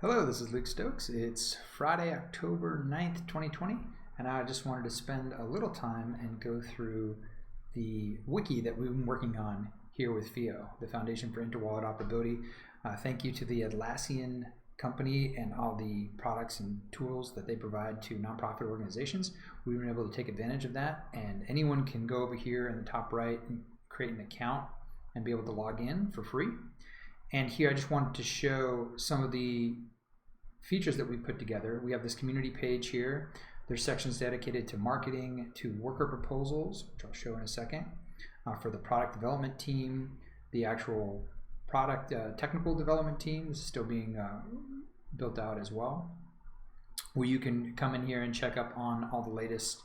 Hello, this is Luke Stokes. It's Friday, October 9th, 2020, and I just wanted to spend a little time and go through the wiki that we've been working on here with FIO, the Foundation for Interwallet Operability. Thank you to the Atlassian company and all the products and tools that they provide to nonprofit organizations. We've been able to take advantage of that, and anyone can go over here in the top right and create an account and be able to log in for free. And here I just wanted to show some of the features that we put together. We have this community page here. There's sections dedicated to marketing, to worker proposals, which I'll show in a second, for the product development team, the actual product technical development team is still being built out as well, where you can come in here and check up on all the latest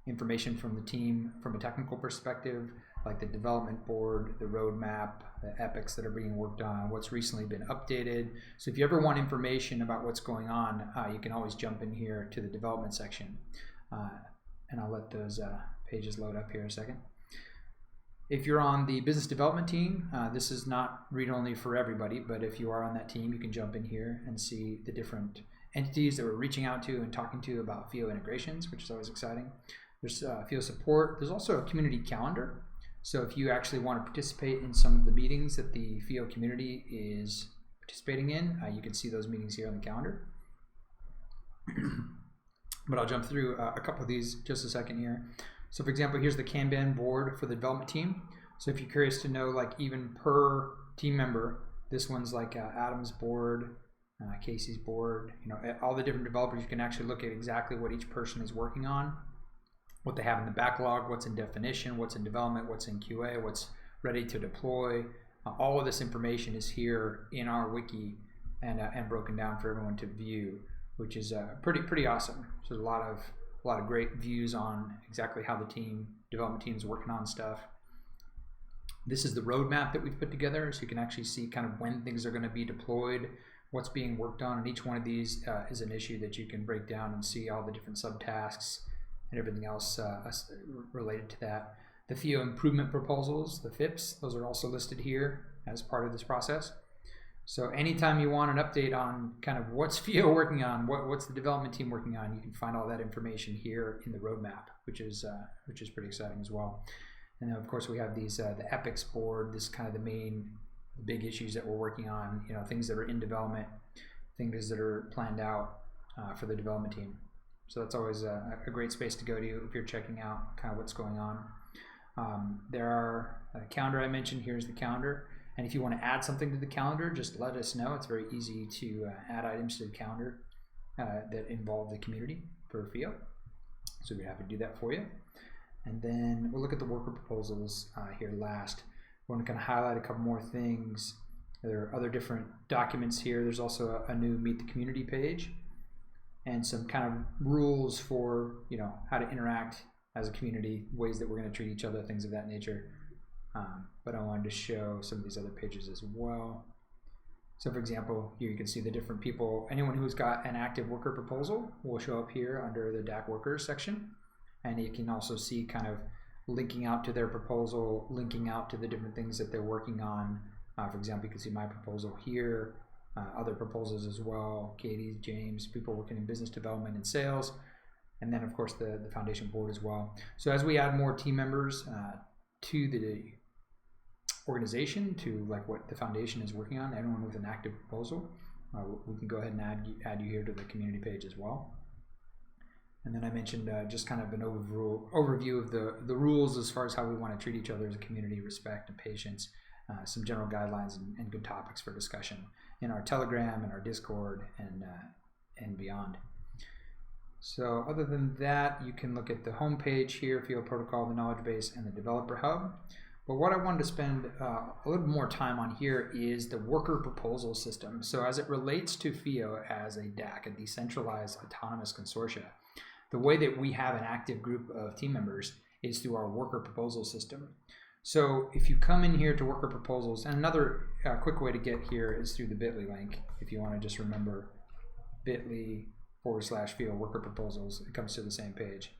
information from the team from a technical perspective, like the development board, the roadmap, the epics that are being worked on, what's recently been updated. So if you ever want information about what's going on, you can always jump in here to the development section. And I'll let those pages load up here in a second. If you're on the business development team, this is not read-only for everybody, but if you are on that team, you can jump in here and see the different entities that we're reaching out to and talking to about FIO integrations, which is always exciting. There's FIO support. There's also a community calendar. So if you actually want to participate in some of the meetings that the FIO community is participating in, you can see those meetings here on the calendar. But I'll jump through a couple of these just a second here. So for example, here's the Kanban board for the development team. So if you're curious to know, like even per team member, this one's like Adam's board, Casey's board, all the different developers, you can actually look at exactly what each person is working on, what they have in the backlog, what's in definition, what's in development, what's in QA, what's ready to deploy. All of this information is here in our wiki and broken down for everyone to view, which is pretty awesome. So there's a lot of great views on exactly how the development team is working on stuff. This is the roadmap that we've put together, so you can actually see kind of when things are going to be deployed, what's being worked on, and each one of these is an issue that you can break down and see all the different subtasks and everything else related to that. The FIO improvement proposals, the FIPs, those are also listed here as part of this process. So anytime you want an update on kind of what's FIO working on, what's the development team working on, you can find all that information here in the roadmap, which is pretty exciting as well. And then of course we have these the epics board. This is kind of the big issues that we're working on. Things that are in development, things that are planned out for the development team. So that's always a great space to go to if you're checking out kind of what's going on. There are a calendar I mentioned. Here's the calendar. And if you want to add something to the calendar, just let us know. It's very easy to add items to the calendar that involve the community for FIO. So we're happy to do that for you. And then we'll look at the worker proposals here last. We want to kind of highlight a couple more things. There are other different documents here. There's also a new Meet the Community page and some kind of rules for how to interact as a community, ways that we're going to treat each other, things of that nature. But I wanted to show some of these other pages as well. So for example, here you can see the different people. Anyone who's got an active worker proposal will show up here under the DAC workers section. And you can also see kind of linking out to their proposal, linking out to the different things that they're working on. For example, you can see my proposal here, other proposals as well, Katie's, James, people working in business development and sales, and then of course the foundation board as well. So as we add more team members to the organization, to like what the foundation is working on, anyone with an active proposal, we can go ahead and add you here to the community page as well. And then I mentioned just kind of an overview of the rules as far as how we want to treat each other as a community, respect and patience, some general guidelines and good topics for discussion in our Telegram and our Discord and beyond. So other than that, you can look at the home page here, FIO protocol, the knowledge base, and the developer hub. But what I wanted to spend a little more time on here is the worker proposal system. So as it relates to FIO as a DAC, a decentralized autonomous consortia, the way that we have an active group of team members is through our worker proposal system. So if you come in here to worker proposals, and another quick way to get here is through the bit.ly link. If you want to just remember bit.ly/FIO worker proposals, it comes to the same page.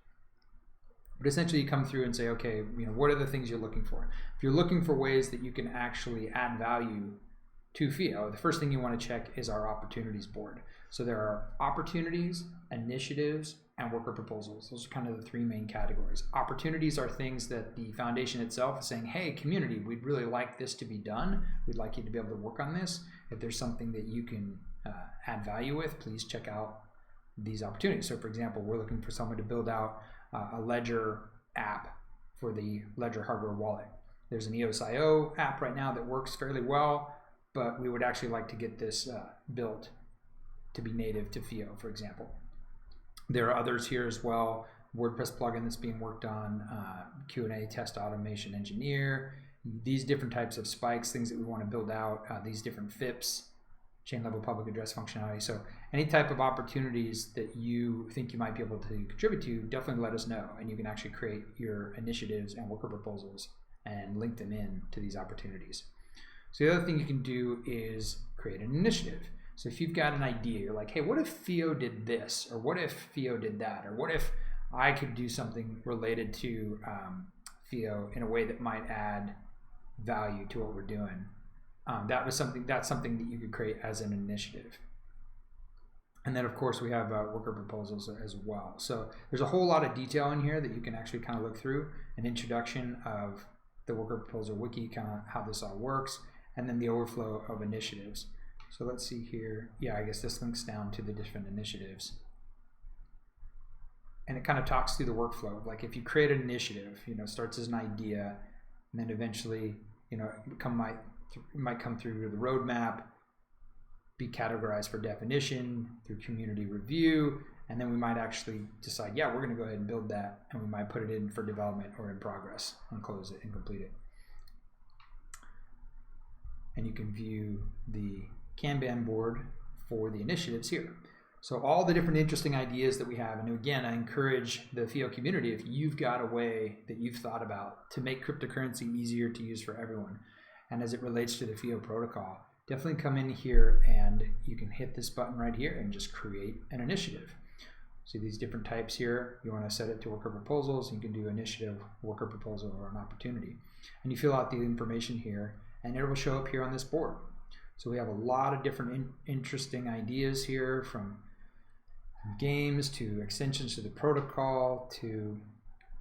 But essentially you come through and say, okay, what are the things you're looking for? If you're looking for ways that you can actually add value to FIO, the first thing you want to check is our opportunities board. So there are opportunities, initiatives, and worker proposals. Those are kind of the three main categories. Opportunities are things that the foundation itself is saying, hey, community, we'd really like this to be done. We'd like you to be able to work on this. If there's something that you can add value with, please check out these opportunities. So for example, we're looking for someone to build out a Ledger app for the Ledger hardware wallet. There's an EOS.io app right now that works fairly well, but we would actually like to get this built to be native to FIO, for example. There are others here as well. WordPress plugin that's being worked on, Q&A test automation engineer, these different types of spikes, things that we want to build out, these different FIPS, chain level public address functionality. So any type of opportunities that you think you might be able to contribute to, definitely let us know. And you can actually create your initiatives and worker proposals and link them in to these opportunities. So the other thing you can do is create an initiative. So if you've got an idea, you're like, hey, what if FIO did this? Or what if FIO did that? Or what if I could do something related to FIO in a way that might add value to what we're doing? That's something that you could create as an initiative. And then of course we have worker proposals as well. So there's a whole lot of detail in here that you can actually kind of look through. An introduction of the worker proposal wiki, kind of how this all works, and then the overflow of initiatives. So let's see here. Yeah, I guess this links down to the different initiatives. And it kind of talks through the workflow. Like if you create an initiative, starts as an idea, and then eventually, it might come through the roadmap, be categorized for definition, through community review, and then we might actually decide, yeah, we're going to go ahead and build that, and we might put it in for development or in progress and close it and complete it. And you can view the Kanban board for the initiatives here. So all the different interesting ideas that we have, and again, I encourage the FIO community, if you've got a way that you've thought about to make cryptocurrency easier to use for everyone, and as it relates to the FIO protocol, definitely come in here and you can hit this button right here and just create an initiative. See these different types here. You want to set it to worker proposals. You can do initiative, worker proposal, or an opportunity. And you fill out the information here, and it will show up here on this board. So we have a lot of different interesting ideas here, from games to extensions to the protocol to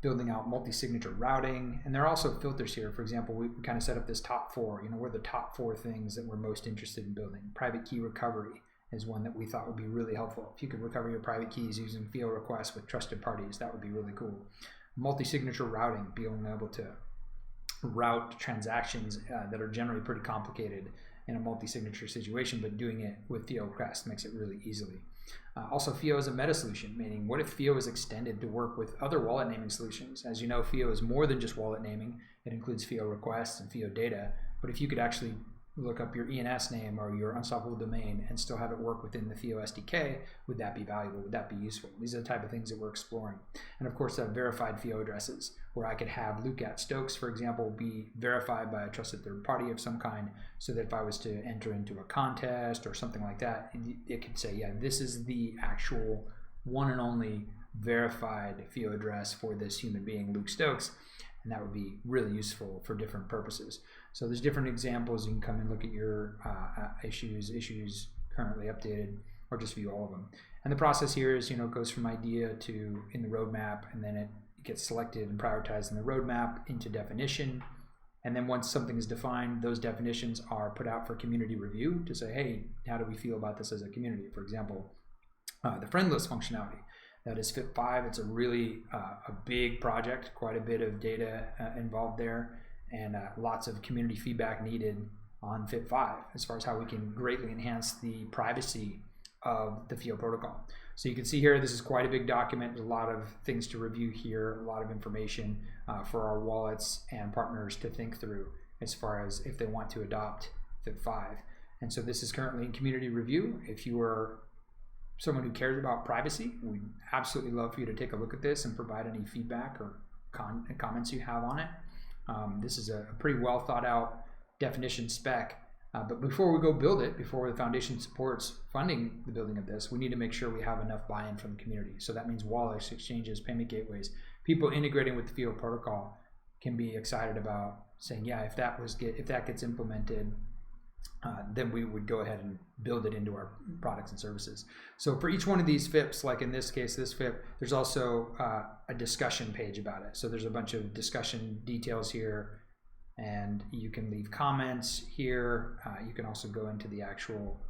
building out multi-signature routing. And there are also filters here. For example, we kind of set up this top 4. What are the top 4 things that we're most interested in building? Private key recovery is one that we thought would be really helpful. If you could recover your private keys using FIO requests with trusted parties, that would be really cool. Multi-signature routing, being able to route transactions that are generally pretty complicated in a multi-signature situation, but doing it with FIO requests makes it really easily. Also, FIO is a meta solution, meaning what if FIO is extended to work with other wallet naming solutions? As you know, FIO is more than just wallet naming. It includes FIO requests and FIO data, but if you could actually look up your ENS name or your unstoppable domain and still have it work within the FIO SDK, would that be valuable? Would that be useful? These are the type of things that we're exploring. And of course, verified FIO addresses, where I could have Lucat Stokes, for example, be verified by a trusted third party of some kind, so that if I was to enter into a contest or something like that, it could say, yeah, this is the actual one and only verified FIO address for this human being, Luke Stokes. And that would be really useful for different purposes. So there's different examples. You can come and look at your issues currently updated, or just view all of them. And the process here is, goes from idea to in the roadmap, and then it gets selected and prioritized in the roadmap into definition. And then once something is defined, those definitions are put out for community review to say, hey, how do we feel about this as a community? For example, the friend list functionality. That is FIP 5. It's a really a big project, quite a bit of data involved there, and lots of community feedback needed on FIP 5 as far as how we can greatly enhance the privacy of the FIO protocol. So you can see here, this is quite a big document. There's a lot of things to review here, a lot of information for our wallets and partners to think through as far as if they want to adopt FIP 5. And so this is currently in community review. If you are someone who cares about privacy, we'd absolutely love for you to take a look at this and provide any feedback or comments you have on it. This is a pretty well thought out definition spec, but before we go build it, before the foundation supports funding the building of this, we need to make sure we have enough buy-in from the community. So that means wallets, exchanges, payment gateways, people integrating with the FIO protocol can be excited about saying, yeah, if that gets implemented, then we would go ahead and build it into our products and services. So for each one of these FIPs, like in this case, this FIP, there's also a discussion page about it. So there's a bunch of discussion details here, and you can leave comments here. You can also go into the actual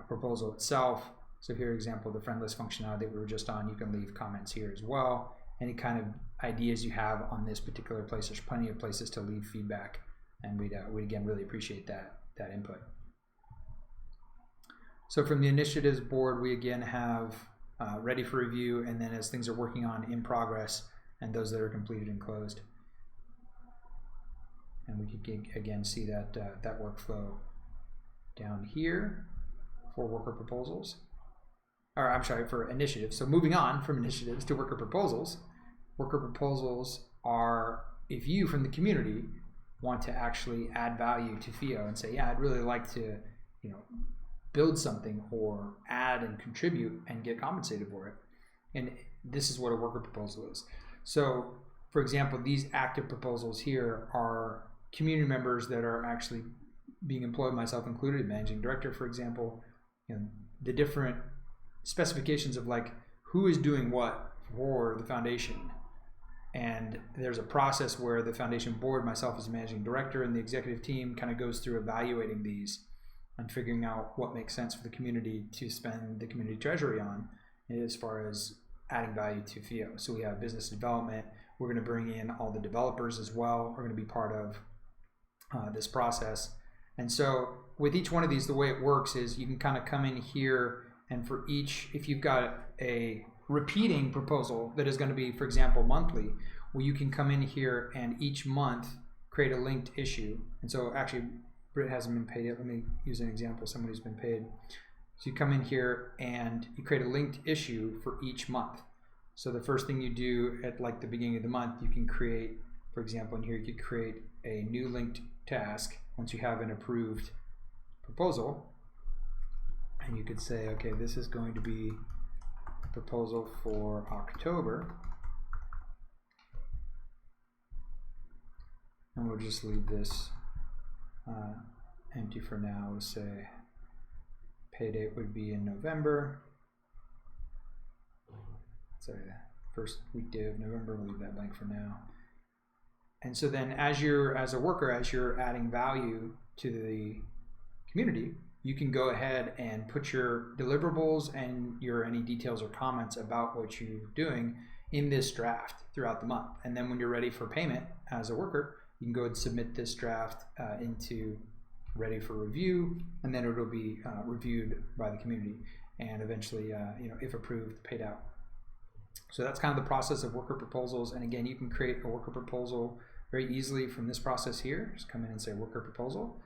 proposal itself. So here, example, the friend list functionality that we were just on, you can leave comments here as well. Any kind of ideas you have on this particular place, there's plenty of places to leave feedback, and we'd again really appreciate that input. So from the initiatives board, we again have ready for review, and then as things are working on, in progress, and those that are completed and closed. And we could again see that that workflow down here for worker proposals. Or I'm sorry, for initiatives. So moving on from initiatives to worker proposals. Worker proposals are if you from the community want to actually add value to FIO and say, yeah, I'd really like to, build something or add and contribute and get compensated for it. And this is what a worker proposal is. So for example, these active proposals here are community members that are actually being employed, myself included, managing director, for example, the different specifications of like who is doing what for the foundation. And there's a process where the foundation board, myself as managing director, and the executive team kind of goes through evaluating these and figuring out what makes sense for the community to spend the community treasury on as far as adding value to FIO. So we have business development. We're going to bring in all the developers as well. We're going to be part of this process. And so with each one of these, the way it works is you can kind of come in here, and for each, if you've got a repeating proposal that is going to be, for example, monthly, well, you can come in here and each month create a linked issue. And so actually, Britt hasn't been paid yet. Let me use an example, somebody who's been paid. So you come in here and you create a linked issue for each month. So the first thing you do at like the beginning of the month, you can create, for example, in here, you could create a new linked task once you have an approved proposal. And you could say, okay, this is going to be a proposal for October. And we'll just leave this empty for now. We'll say pay date would be in November. So first weekday of November, we'll leave that blank for now. And so then as a worker, as you're adding value to the community, you can go ahead and put your deliverables and any details or comments about what you're doing in this draft throughout the month. And then when you're ready for payment as a worker, you can go and submit this draft into ready for review, and then it'll be reviewed by the community and eventually, if approved, paid out. So that's kind of the process of worker proposals. And again, you can create a worker proposal very easily from this process here. Just come in and say worker proposal.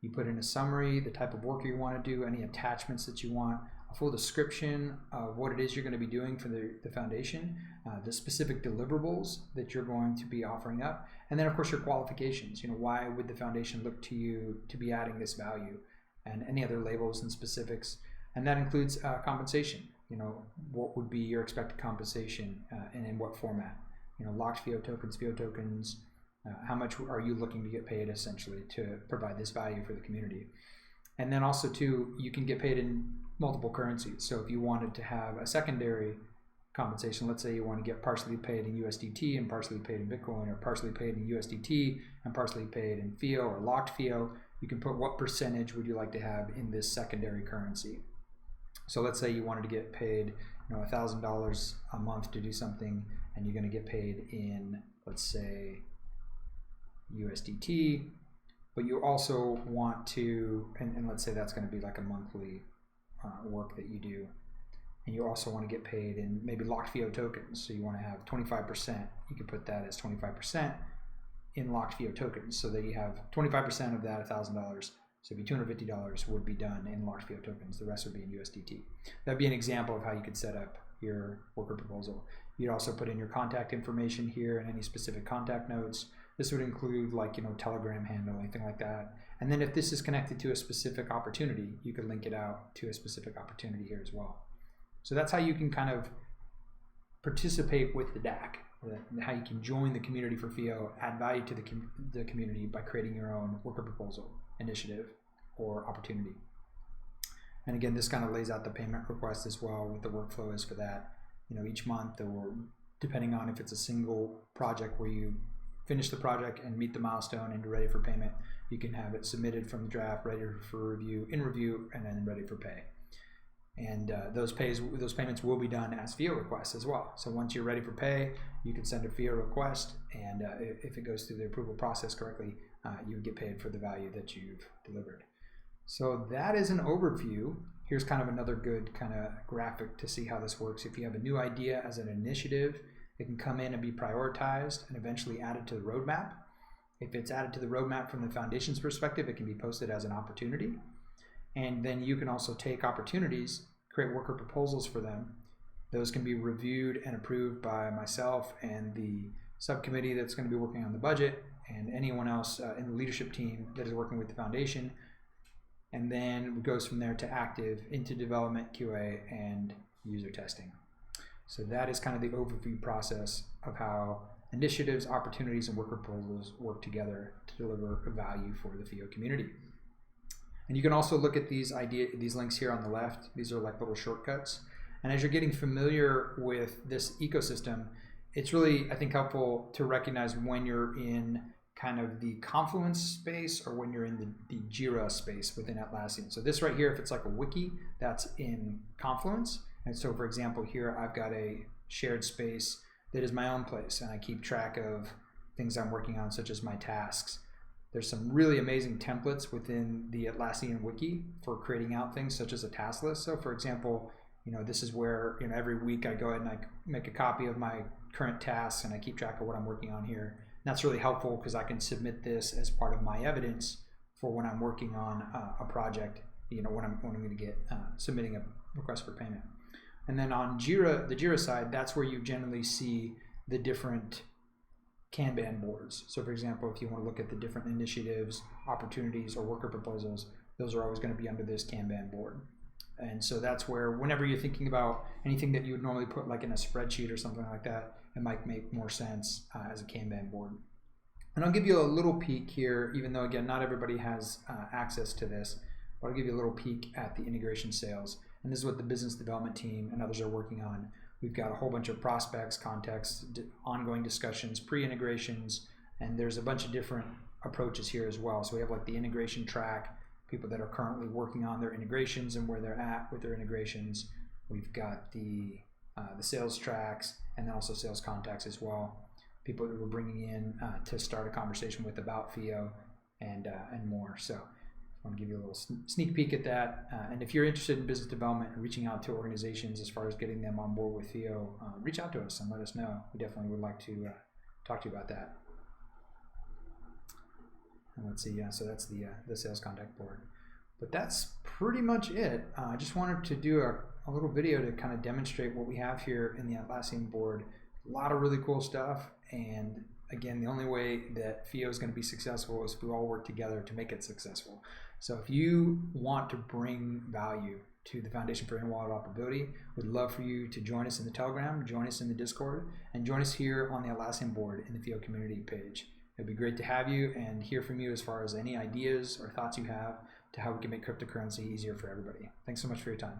You put in a summary, the type of work you want to do, any attachments that you want, a full description of what it is you're going to be doing for the foundation, the specific deliverables that you're going to be offering up, and then of course your qualifications. Why would the foundation look to you to be adding this value, and any other labels and specifics. And that includes compensation. What would be your expected compensation and in what format? Locked FIO tokens, how much are you looking to get paid essentially to provide this value for the community? And then also too, you can get paid in multiple currencies. So if you wanted to have a secondary compensation, let's say you want to get partially paid in USDT and partially paid in Bitcoin, or partially paid in USDT and partially paid in FIO or locked FIO, you can put what percentage would you like to have in this secondary currency. So let's say you wanted to get paid $1,000 a month to do something, and you're going to get paid in, let's say, USDT, but you also want to, and let's say that's going to be like a monthly work that you do, and you also want to get paid in maybe locked FIO tokens. So you want to have 25%. You can put that as 25% in locked FIO tokens, so that you have 25% of that $1,000. So it'd be $250 would be done in locked FIO tokens. The rest would be in USDT. That'd be an example of how you could set up your worker proposal. You'd also put in your contact information here and any specific contact notes. This would include Telegram handle, anything like that. And then if this is connected to a specific opportunity, you could link it out to a specific opportunity here as well. So that's how you can kind of participate with the DAC, how you can join the community for FIO, add value to the community by creating your own worker proposal initiative. or opportunity. And again, this kind of lays out the payment request as well, what the workflow is for that. Each month, or depending on if it's a single project where you finish the project and meet the milestone and you're ready for payment, you can have it submitted from the draft, ready for review, in review, and then ready for pay. And those payments will be done as FIO requests as well. So once you're ready for pay, you can send a FIO request, and if it goes through the approval process correctly, you would get paid for the value that you've delivered. So that is an overview. Here's kind of another good kind of graphic to see how this works. If you have a new idea as an initiative, it can come in and be prioritized and eventually added to the roadmap. If it's added to the roadmap from the foundation's perspective, it can be posted as an opportunity. And then you can also take opportunities, create worker proposals for them. Those can be reviewed and approved by myself and the subcommittee that's going to be working on the budget, and anyone else in the leadership team that is working with the foundation. And then it goes from there to active, into development, QA, and user testing. So that is kind of the overview process of how initiatives, opportunities, and worker proposals work together to deliver value for the FIO community. And you can also look at these links here on the left. These are like little shortcuts. And as you're getting familiar with this ecosystem, it's really, I think, helpful to recognize when you're in kind of the Confluence space or when you're in the Jira space within Atlassian. So this right here, if it's like a wiki, that's in Confluence. And so for example, here I've got a shared space that is my own place, and I keep track of things I'm working on, such as my tasks. There's some really amazing templates within the Atlassian wiki for creating out things such as a task list. So for example, this is where every week I go ahead and I make a copy of my current tasks and I keep track of what I'm working on here. And that's really helpful because I can submit this as part of my evidence for when I'm working on a project, when I'm going to get submitting a request for payment. And then on Jira, the Jira side, that's where you generally see the different Kanban boards. So for example, if you want to look at the different initiatives, opportunities, or worker proposals, those are always going to be under this Kanban board. And so that's where, whenever you're thinking about anything that you would normally put like in a spreadsheet or something like that, it might make more sense as a Kanban board. And I'll give you a little peek here, even though again, not everybody has access to this, but I'll give you a little peek at the integration sales. And this is what the business development team and others are working on. We've got a whole bunch of prospects, contacts, ongoing discussions, pre-integrations, and there's a bunch of different approaches here as well. So we have like the integration track, people that are currently working on their integrations and where they're at with their integrations. We've got the sales tracks, and then also sales contacts as well. People that we're bringing in to start a conversation with about FIO and more. So I want to give you a little sneak peek at that. And if you're interested in business development and reaching out to organizations as far as getting them on board with FIO, reach out to us and let us know. We definitely would like to talk to you about that. And let's see, so that's the sales contact board. But that's pretty much it. I just wanted to do a little video to kind of demonstrate what we have here in the Atlassian board. A lot of really cool stuff, and again, the only way that FIO is going to be successful is if we all work together to make it successful. So if you want to bring value to the Foundation for In-Wallet Operability, we'd love for you to join us in the Telegram, join us in the Discord, and join us here on the Atlassian board in the FIO community page. It'd be great to have you and hear from you as far as any ideas or thoughts you have to how we can make cryptocurrency easier for everybody. Thanks so much for your time.